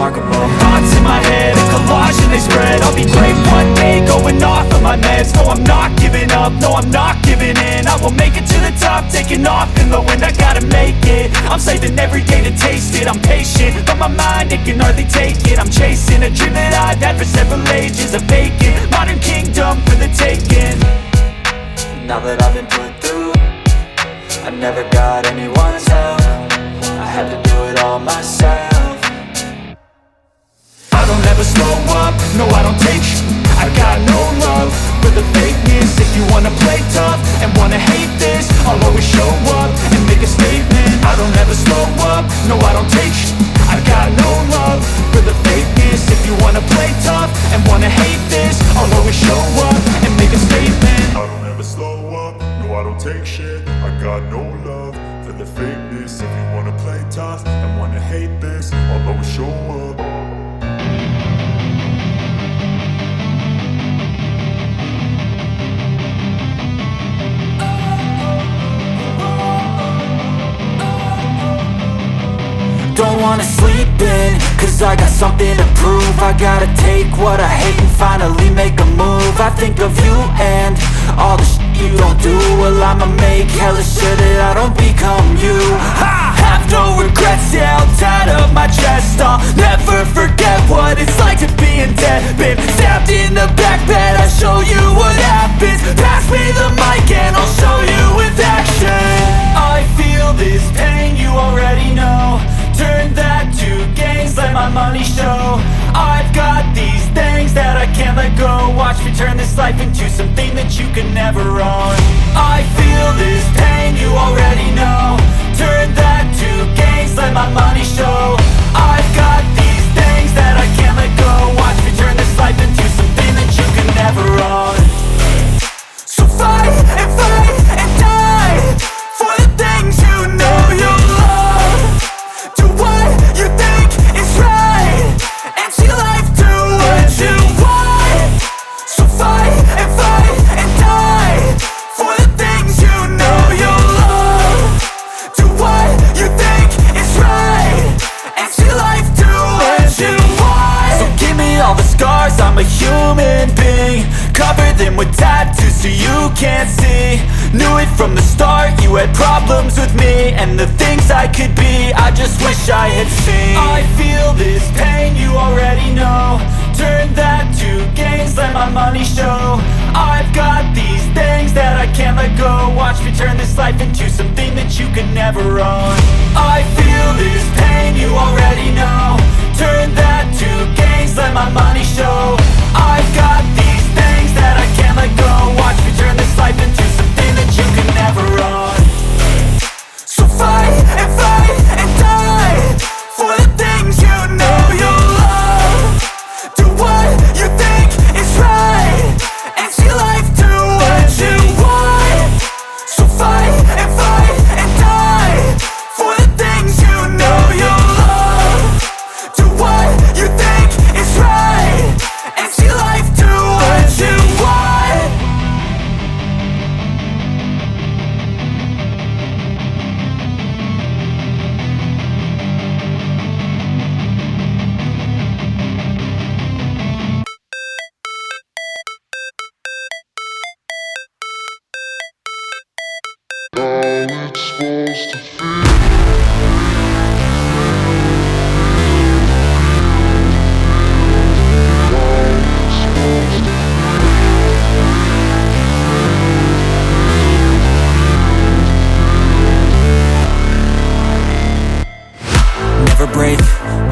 remarkable. Thoughts in my head, a collage and they spread. I'll be great one day, going off of my meds. No, I'm not giving up, no, I'm not giving in. I will make it to the top, taking off in the wind. I gotta make it, I'm saving every day to taste it. I'm patient, but my mind, it can hardly take it. I'm chasing a dream that I've had for several ages. A vacant, modern kingdom for the taking. Now that I've been put through, I never got anyone's help. I had to do it all myself. I don't ever slow up, no I don't take sh**. I got no love for the fakeness. If you wanna play tough and wanna hate this, I'll always show up and make a statement. I don't ever slow up, no I don't take sh**. I got no love for the fakeness. If you wanna play tough and wanna hate this, I'll always show up and make a statement. I don't ever slow up, no I don't take shit. I got no love for the fakeness. If you wanna play tough and wanna hate this, I'll always show up. Don't wanna sleep in, cause I got something to prove. I gotta take what I hate and finally make a move. I think of you and all the shit you don't do. Well, I'ma make hella sure that I don't become you. I have no regrets, yeah, I'll tie up my chest. I'll never forget what it's like to be in debt. Been stabbed in the back bed, I'll show you what happens. Pass me the mic and I'll show you with action. I feel this pain, you already know. Turn that to gains, let my money show. I've got these things that I can't let go. Watch me turn this life into something that you can never own. I feel this pain, you already know. Turn that to gains, let my money show. I've got these things that I can't let go. Watch me turn this life into something that you can never own. So fight and die for the things you know you love. Do what you think is right and see life do what you want. So fight and die for the things you know you love. Do what you think is right and see life do what you want. So give me all the scars, I'm a human being. Cover them with tattoos so you can't see. Knew it from the start, you had problems with me and the things I could be, I just wish I had seen. I feel this pain, you already know. Turn that to gains, let my money show. I've got these things that I can't let go. Watch me turn this life into something that you could never own. I feel this pain, you already know. Turn that to gains, let my money show. I've got these things that I can't let go. Watch me turn this life into something that you can never own. So fight and die for the things you know you love. Do what you think is right and see life do what you want. So fight and die for the things you know you love. Do what you think is right and see life do what you want. Never break,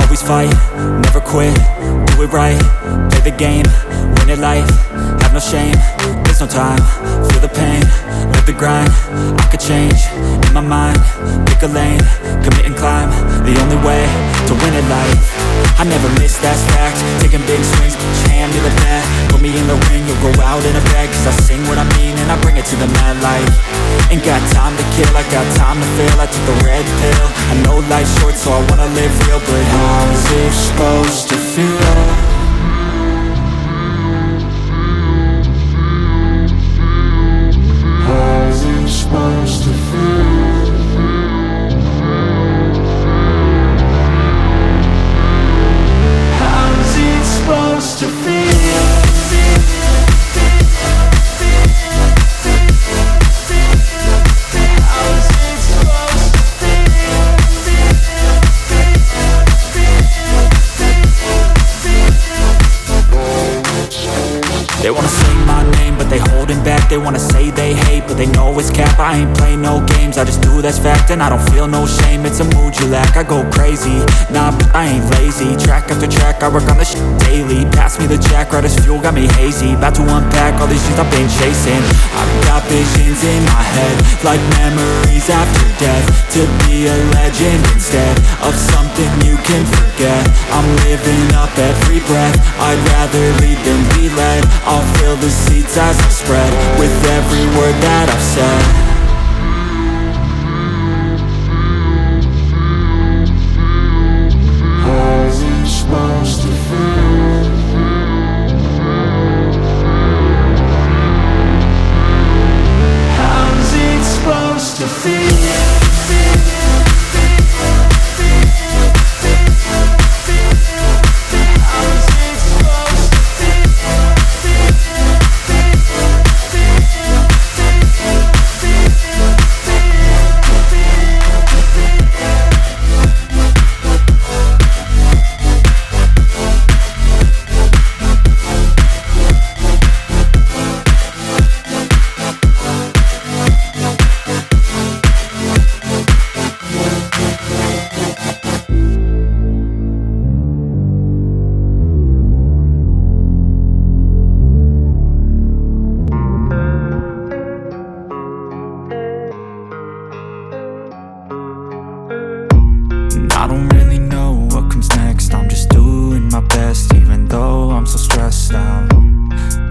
always fight, never quit, do it right, play the game, win it life, have no shame, there's no time, feel the pain, live the grind, I could change, in my mind, pick a lane, commit and climb, the only way to win it life. I never miss, that's fact, taking big swings, put your hand to the bat, put me in the ring, you'll go out in a bag, cause I sing what I mean and I bring it to the mad light. Ain't got time to kill, I got time to feel, I took the red pill, I know life's short so I wanna live real, but how's it supposed to feel? Supposed to feel. They wanna say they hate, but they know it's cap. I ain't play no games, I just do that's fact. And I don't feel no shame, it's a mood you lack. I go crazy, nah, but I ain't lazy. Track after track, I work on this shit daily. Pass me the jack, right as fuel, got me hazy. About to unpack all these things I've been chasing. I've got visions in my head, like memories after death. To be a legend instead of something you can forget. I'm living up every breath, I'd rather lead than be led. I'll fill the seats as I spread, with every word that I've said. How's it supposed to feel? How's it supposed to feel? I don't really know what comes next. I'm just doing my best, even though I'm so stressed out.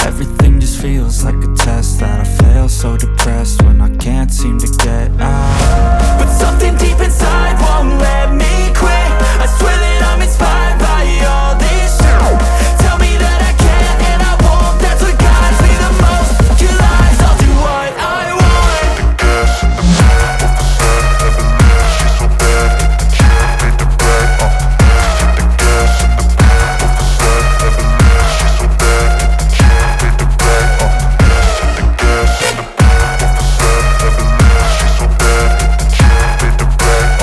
Everything just feels like a test that I fail, so depressed when I can't seem to get out. But something deep inside won't let me quit. I swear that I'm inspired by all this shit. Tell me that I can and I won't, that's what guides me the most. Your lies, I'll do what I want. The gas in the back of the sun, never leave, she's so bad. Made the brag, the gas in the back of the sun, never leave, she's so bad. Made the brag, the gas in the back of the sun, never leave, she's so bad. Made the brag, the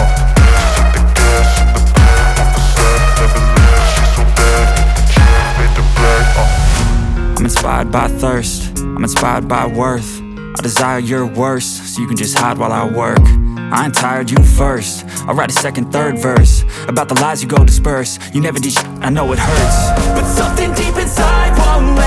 gas in the back of the sun, never leave, she's so bad. Made the brag, I'm inspired by thirst, I'm inspired by worth. I desire your worst, so you can just hide while I work. I ain't tired, you first. I'll write a second, third verse about the lies you go disperse. You never did shit, I know it hurts, but something deep inside won't let